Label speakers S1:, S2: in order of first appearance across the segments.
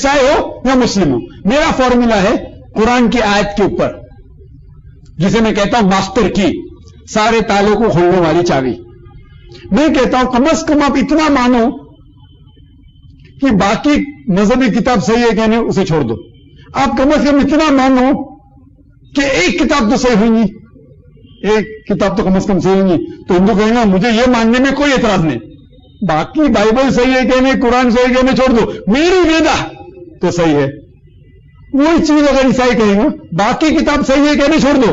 S1: عیسائی ہو یا مسلم ہو، میرا فارمولا ہے قرآن کی آیت کے اوپر، جسے میں کہتا ہوں ماسٹر کی، سارے تالوں کو کھولنے والی چابی۔ میں کہتا ہوں کم از کم آپ اتنا مانو کہ باقی مذہبی کتاب صحیح ہے کہ نہیں اسے چھوڑ دو۔ آپ کم از کم اتنا مانو کہ ایک کتاب تو صحیح ہوگی، ایک کتاب تو کم از کم صحیح ہوگی، تو ہندو کہیں گا مجھے یہ ماننے میں کوئی اعتراض نہیں، باقی بائبل صحیح ہے کہ نہیں، قرآن صحیح ہے کہ نہیں چھوڑ دو، میری ویدا تو صحیح ہے۔ وہی چیز اگر عیسائی کہیں گا باقی کتاب صحیح ہے کہ نہیں چھوڑ دو،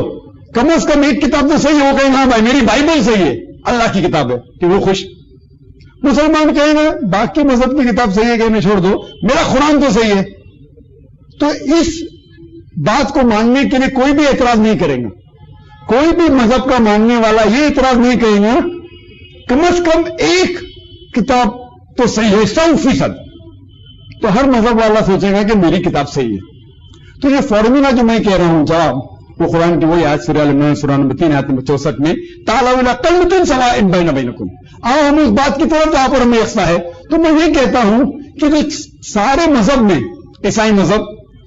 S1: کم از کم ایک کتاب تو صحیح ہے، وہ کہیں گا ہاں بھائی میری بائبل صحیح ہے، اللہ کی کتاب ہے، کہ وہ خوش۔ مسلمان کہیں گے باقی مذہب کی کتاب صحیح ہے کہ نہیں چھوڑ دو، میرا قرآن تو صحیح ہے۔ تو اس بات کو ماننے کے لیے کوئی بھی اعتراض نہیں کرے گا، کوئی بھی مذہب کا ماننے والا یہ اعتراض نہیں کرے گا کم از کم ایک کتاب تو صحیح ہے 100%، تو ہر مذہب والا سوچے گا کہ میری کتاب صحیح ہے۔ تو یہ فارمولا جو میں کہہ رہا ہوں جواب وہ قرآن کی وہی آیت سورہ ال-عمران سورہ نمبر 3 آیت نمبر 64 میں تعالوا الی کلمۃ سواء بینکم، آؤ ہم اس بات کی طرف جہاں پر ہمیں یکساں ہے۔ تو میں یہ کہتا ہوں کہ جو سارے مذہب میں، عیسائی مذہب،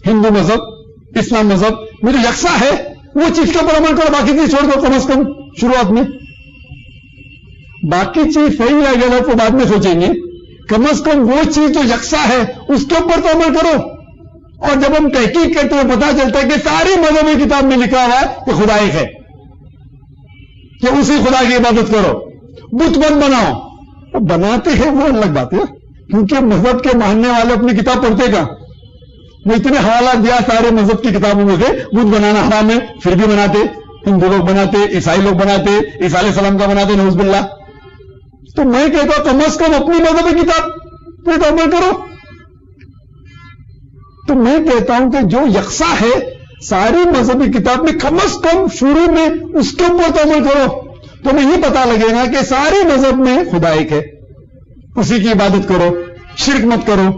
S1: ہندو مذہب، اسلام مذہب میں جو یکساں ہے وہ چیز کے اوپر عمل کرو، باقی چیز چھوڑ دو۔ کم از کم شروعات میں باقی چیز صحیح ہے غلط وہ بعد میں سوچیں گے، کم از کم وہ چیز جو یکساں ہے اس کے اوپر تو عمل کرو۔ اور جب ہم تحقیق کرتے ہیں پتا چلتا ہے کہ ساری مذہبی کتاب میں لکھا ہوا ہے کہ خدا ایک ہے، کہ اسی خدا کی عبادت کرو، بت مت بناؤ۔ وہ بناتے ہیں وہ الگ بات ہے، کیونکہ مذہب کے ماننے والے اپنی کتاب پڑھتے کا، وہ اتنے حوالات دیا سارے مذہب کی کتابوں میں سے، بت بنانا حرام ہے پھر بھی بناتے، ہندو لوگ بناتے، عیسائی لوگ بناتے، عیسیٰ علیہ السلام کا بناتے، نعوذ باللہ۔ تو میں کہتا ہوں کم از کم اپنی مذہبی کتاب پہ تو عمل کرو۔ تو میں کہتا ہوں کہ جو یکساں ہے ساری مذہبی کتاب میں کم از کم شروع میں اس کے اوپر تو عمل کرو، تو ہمیں یہ پتا لگے گا کہ سارے مذہب میں خدا ایک ہے، اسی کی عبادت کرو، شرک مت کرو،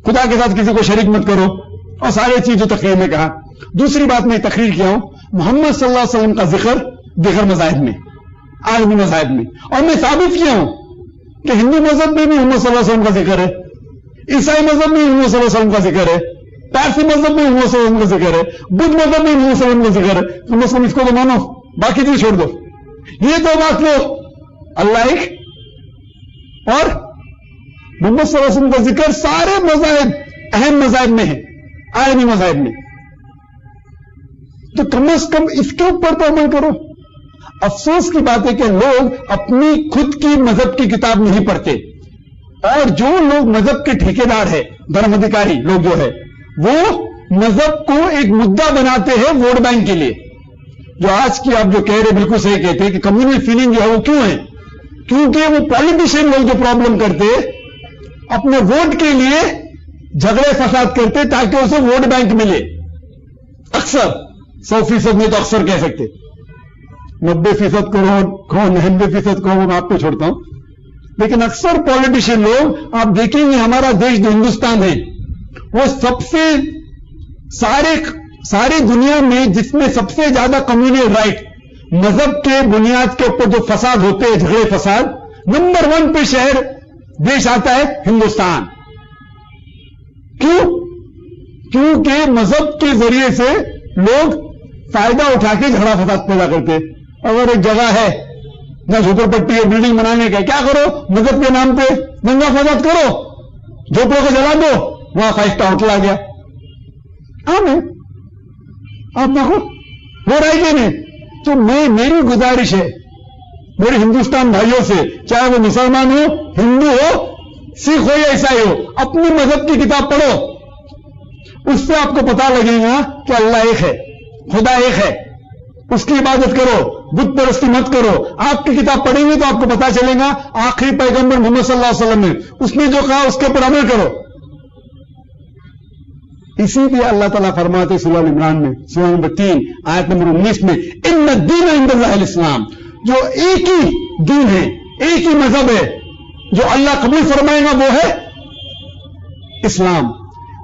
S1: خدا کے ساتھ کسی کو شریک مت کرو، اور سارے چیز جو تقریر میں کہا۔ دوسری بات میں تقریر کیا ہوں محمد صلی اللہ علیہ وسلم کا ذکر دیگر مذاہب میں، عالمی مذاہب میں، اور میں ثابت کیا ہوں کہ ہندو مذہب میں بھی محمد صلی اللہ علیہ وسلم کا ذکر ہے، عیسائی مذہب میں محمد صلی اللہ علیہ وسلم کا ذکر ہے، پارسی مذہب میں محمد صلی اللہ علیہ وسلم کا ذکر ہے، بدھ مذہب میں محمد صلی اللہ علیہ وسلم کا ذکر ہے۔ تو مسلم اس کو تو مانو، باقی چیز چھوڑ دو، یہ دو بات لو، اللہ ایک اور محمد صلی اللہ علیہ وسلم کا ذکر سارے مذاہب، اہم مذاہب میں ہے، عالمی مذاہب میں، تو کم از کم اس کے اوپر تو عمل کرو۔ افسوس کی بات ہے کہ لوگ اپنی خود کی مذہب کی کتاب نہیں پڑھتے، اور جو لوگ مذہب کے ٹھیکیدار ہے، دھرم ادھیکاری لوگ جو ہے، وہ مذہب کو ایک مدعا بناتے ہیں ووٹ بینک کے لیے۔ جو آج کی آپ جو کہہ رہے بالکل صحیح کہتے ہیں کہ کمیونل فیلنگ جو ہے وہ کیوں ہے؟ کیونکہ وہ پالیٹیشین لوگ جو پرابلم کرتے اپنے ووٹ کے لیے جھگڑے فساد کرتے تاکہ اسے ووٹ بینک ملے، اکثر 100% میں تو اکثر کہہ سکتے 90% کہو 90% کہو، میں آپ کو چھوڑتا ہوں، لیکن اکثر پالیٹیشین لوگ آپ دیکھیں گے ہمارا دیش جو ہندوستان ہے وہ سب سے ساری دنیا میں جس میں سب سے زیادہ کمیونل رائٹ مذہب کے بنیاد کے اوپر جو فساد ہوتے ہیں، جھگڑے فساد، نمبر 1 پہ شہر دیش آتا ہے ہندوستان۔ کیوں؟ کیونکہ مذہب کے ذریعے سے لوگ فائدہ اٹھا کے جھگڑا فساد پیدا کرتے۔ اگر ایک جگہ ہے جہاں جھوپڑ پٹی ہے بلڈنگ بنانے کا، کیا کرو؟ مذہب کے نام پہ دنگا فساد کرو، جھوپڑوں کو جلا دو، وہاں 5 اسٹار ہوٹل آ گیا۔ عام ہے، آپ دیکھو ہو رہا ہے کہ نہیں؟ تو میری گزارش ہے میرے ہندوستان بھائیوں سے، چاہے وہ مسلمان ہو، ہندو ہو، سکھ ہو یا عیسائی ہو، اپنی مذہب کی کتاب پڑھو، اس سے آپ کو پتا لگے گا کہ اللہ ایک ہے، خدا ایک ہے، اس کی عبادت کرو، بت پرستی مت کرو۔ آپ کی کتاب پڑھیں گے تو آپ کو پتا چلے گا آخری پیغمبر محمد صلی اللہ علیہ وسلم نے اس نے جو کہا اس کے اوپر عمل کرو۔ اسی لیے اللہ تعالیٰ فرماتے سورہ ال-عمران میں سورہ نمبر 3 آیت نمبر 19 میں ان الدین عند اللہ الاسلام، جو ایک ہی دین ہے، ایک ہی مذہب ہے جو اللہ قبول فرمائے گا وہ ہے اسلام۔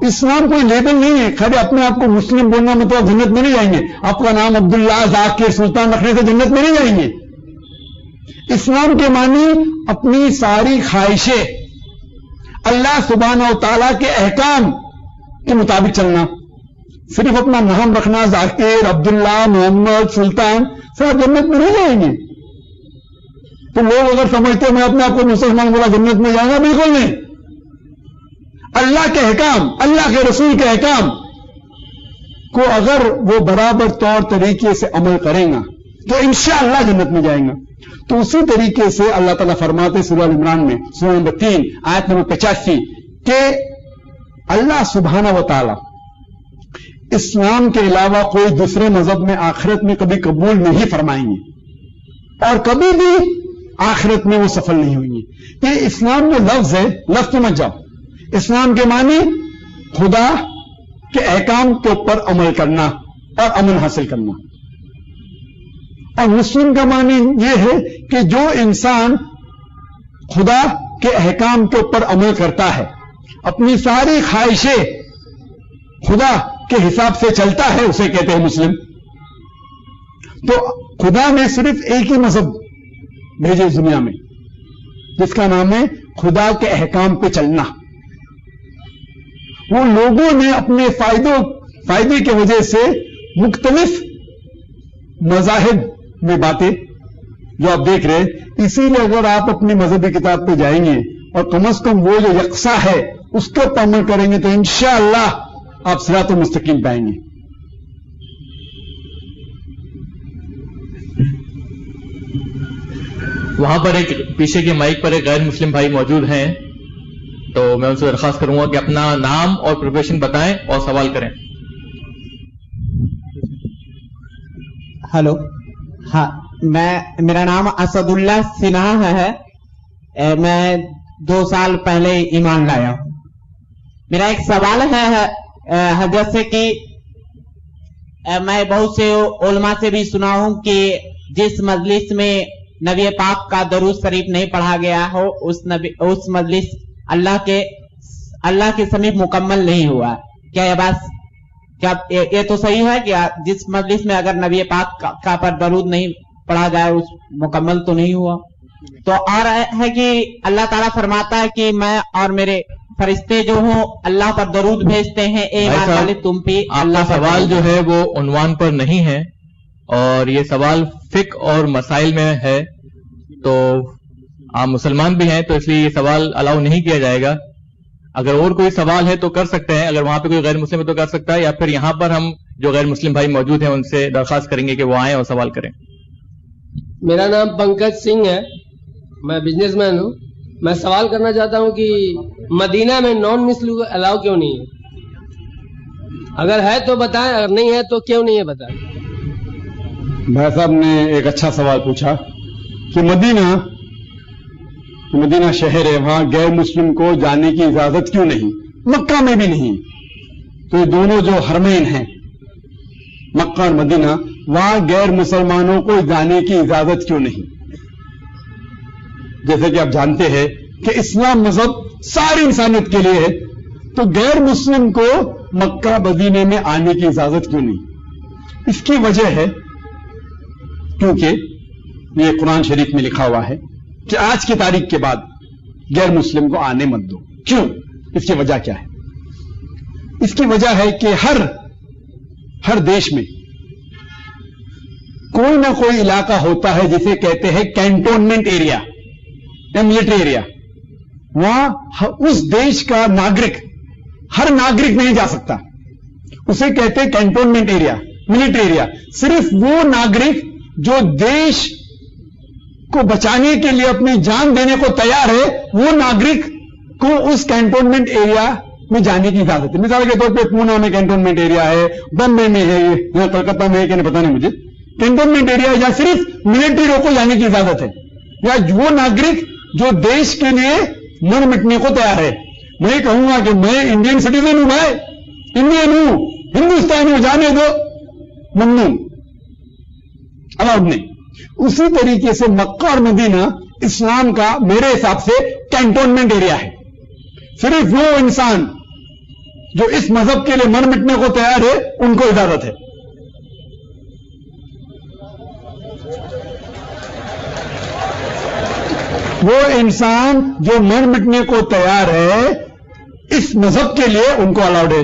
S1: اسلام کوئی لیبل نہیں ہے، خالی اپنے آپ کو مسلم بولنا مطلب جنت میں نہیں جائیں گے، آپ کا نام عبداللہ ذاکر سلطان رکھنے سے جنت میں نہیں جائیں گے۔ اسلام کے معنی اپنی ساری خواہشیں اللہ سبحانہ و تعالیٰ کے احکام کے مطابق چلنا، صرف اپنا نام رکھنا ذاکر، عبداللہ، محمد، سلطان، سب جنت میں نہیں جائیں گے. تو لوگ اگر سمجھتے میں اپنے آپ کو مسلمان بولا جنت میں جائیں گا، بالکل نہیں. اللہ کے احکام، اللہ کے رسول کے احکام کو اگر وہ برابر طور طریقے سے عمل کریں گا تو انشاءاللہ جنت میں جائیں گا. تو اسی طریقے سے اللہ تعالیٰ فرماتے سورہ عمران میں سورہ نمبر 3 آیت نمبر 85 کہ اللہ سبحانہ و تعالی اسلام کے علاوہ کوئی دوسرے مذہب میں آخرت میں کبھی قبول نہیں فرمائیں گے اور کبھی بھی آخرت میں وہ سفل نہیں ہوئیں گے. یہ اسلام جو لفظ ہے، لفظ سمجھ جاؤ، اسلام کے معنی خدا کے احکام کے اوپر عمل کرنا اور امن حاصل کرنا، اور مسلم کا معنی یہ ہے کہ جو انسان خدا کے احکام کے اوپر عمل کرتا ہے، اپنی ساری خواہشیں خدا کے حساب سے چلتا ہے، اسے کہتے ہیں مسلم. تو خدا نے صرف ایک ہی مذہب بھیجے اس دنیا میں جس کا نام ہے خدا کے احکام پہ چلنا. وہ لوگوں نے اپنے فائدے کی وجہ سے مختلف مذاہب میں باتیں جو آپ دیکھ رہے، اسی لیے اگر آپ اپنی مذہبی کتاب پہ جائیں گے اور کم از کم وہ جو یکساں ہے اس کے اوپر عمل کریں گے تو انشاءاللہ آپ صراط مستقیم پائیں گے.
S2: وہاں پر ایک پیچھے کے مائک پر ایک غیر مسلم بھائی موجود ہیں، تو میں ان سے درخواست کروں گا کہ اپنا نام اور پروفیشن بتائیں اور سوال کریں.
S3: ہلو، ہاں، میرا نام اسد اللہ سنہا ہے. میں 2 سال پہلے ایمان لایا ہوں. میرا ایک سوال ہے حضرت سے کہ میں بہت سے علماء سے بھی سنا ہوں کہ جس مجلس میں نبی پاک کا درود شریف نہیں پڑھا گیا ہو اس مجلس اللہ کے سمیت مکمل نہیں ہوا. کیا یہ بات، کیا یہ تو صحیح ہے کہ جس مجلس میں اگر نبی پاک کا پر درود نہیں پڑھا جائے اس مکمل تو نہیں ہوا؟ تو اور ہے کہ اللہ تعالیٰ فرماتا ہے کہ میں اور میرے فرشتے جو ہوں اللہ پر درود بھیجتے ہیں، اے ایمان والے تم بھی.
S2: اللہ سوال جو ہے وہ عنوان پر نہیں ہے اور یہ سوال فقہ اور مسائل میں ہے، تو آپ مسلمان بھی ہیں تو اس لیے یہ سوال الاؤ نہیں کیا جائے گا. اگر اور کوئی سوال ہے تو کر سکتے ہیں، اگر وہاں پہ کوئی غیر مسلم ہے تو کر سکتا ہے، یا پھر یہاں پر ہم جو غیر مسلم بھائی موجود ہیں ان سے درخواست کریں گے کہ وہ آئیں اور سوال کریں.
S4: میرا نام پنکج سنگھ ہے، میں بزنس مین ہوں. میں سوال کرنا چاہتا ہوں کہ مدینہ میں نان مسلم الاؤ کیوں نہیں ہے؟ اگر ہے تو بتائیں، اگر نہیں ہے تو کیوں نہیں ہے بتائیں.
S1: بھائی صاحب نے ایک اچھا سوال پوچھا کہ مدینہ شہر ہے، وہاں غیر مسلم کو جانے کی اجازت کیوں نہیں، مکہ میں بھی نہیں. تو یہ دونوں جو حرمین ہیں مکہ اور مدینہ، وہاں غیر مسلمانوں کو جانے کی اجازت کیوں نہیں؟ جیسے کہ آپ جانتے ہیں کہ اسلام مذہب ساری انسانیت کے لیے ہے، تو غیر مسلم کو مکہ مدینے میں آنے کی اجازت کیوں نہیں؟ اس کی وجہ ہے کیونکہ یہ قرآن شریف میں لکھا ہوا ہے کہ آج کی تاریخ کے بعد غیر مسلم کو آنے مت دو. کیوں؟ اس کی وجہ کیا ہے؟ اس کی وجہ ہے کہ ہر دیش میں کوئی نہ کوئی علاقہ ہوتا ہے جسے کہتے ہیں کینٹونمنٹ ایریا یا ملٹری ایریا. وہاں اس دیش کا ناگرک، ہر ناگرک نہیں جا سکتا، اسے کہتے ہیں کینٹونمنٹ ایریا، ملٹری ایریا. صرف وہ ناگرک جو دیش کو بچانے کے لیے اپنی جان دینے کو تیار ہے، وہ ناگرک کو اس کینٹونمنٹ ایریا میں جانے کی اجازت ہے. مثال کے طور پہ پونا میں کینٹونمنٹ ایریا ہے، بمبے میں ہے، یہاں کلکتہ میں ہے کہ نہیں پتا نہیں مجھے. کینٹونمنٹ ایریا یا صرف ملٹری لوگوں کو جانے کی اجازت ہے، یا وہ ناگرک جو دیش کے لیے مر مٹنے کو تیار ہے. میں کہوں گا کہ میں انڈین سٹیزن ہوں، میں انڈین ہوں، ہندوستانی ہوں، جانے دو، ممنوع، الاؤڈ نہیں. اسی طریقے سے مکہ اور مدینہ اسلام کا میرے حساب سے کینٹونمنٹ ایریا ہے. صرف وہ انسان جو اس مذہب کے لیے مر مٹنے کو تیار ہے ان کو اجازت ہے. وہ انسان جو مر مٹنے کو تیار ہے اس مذہب کے لیے ان کو الاؤڈ ہے.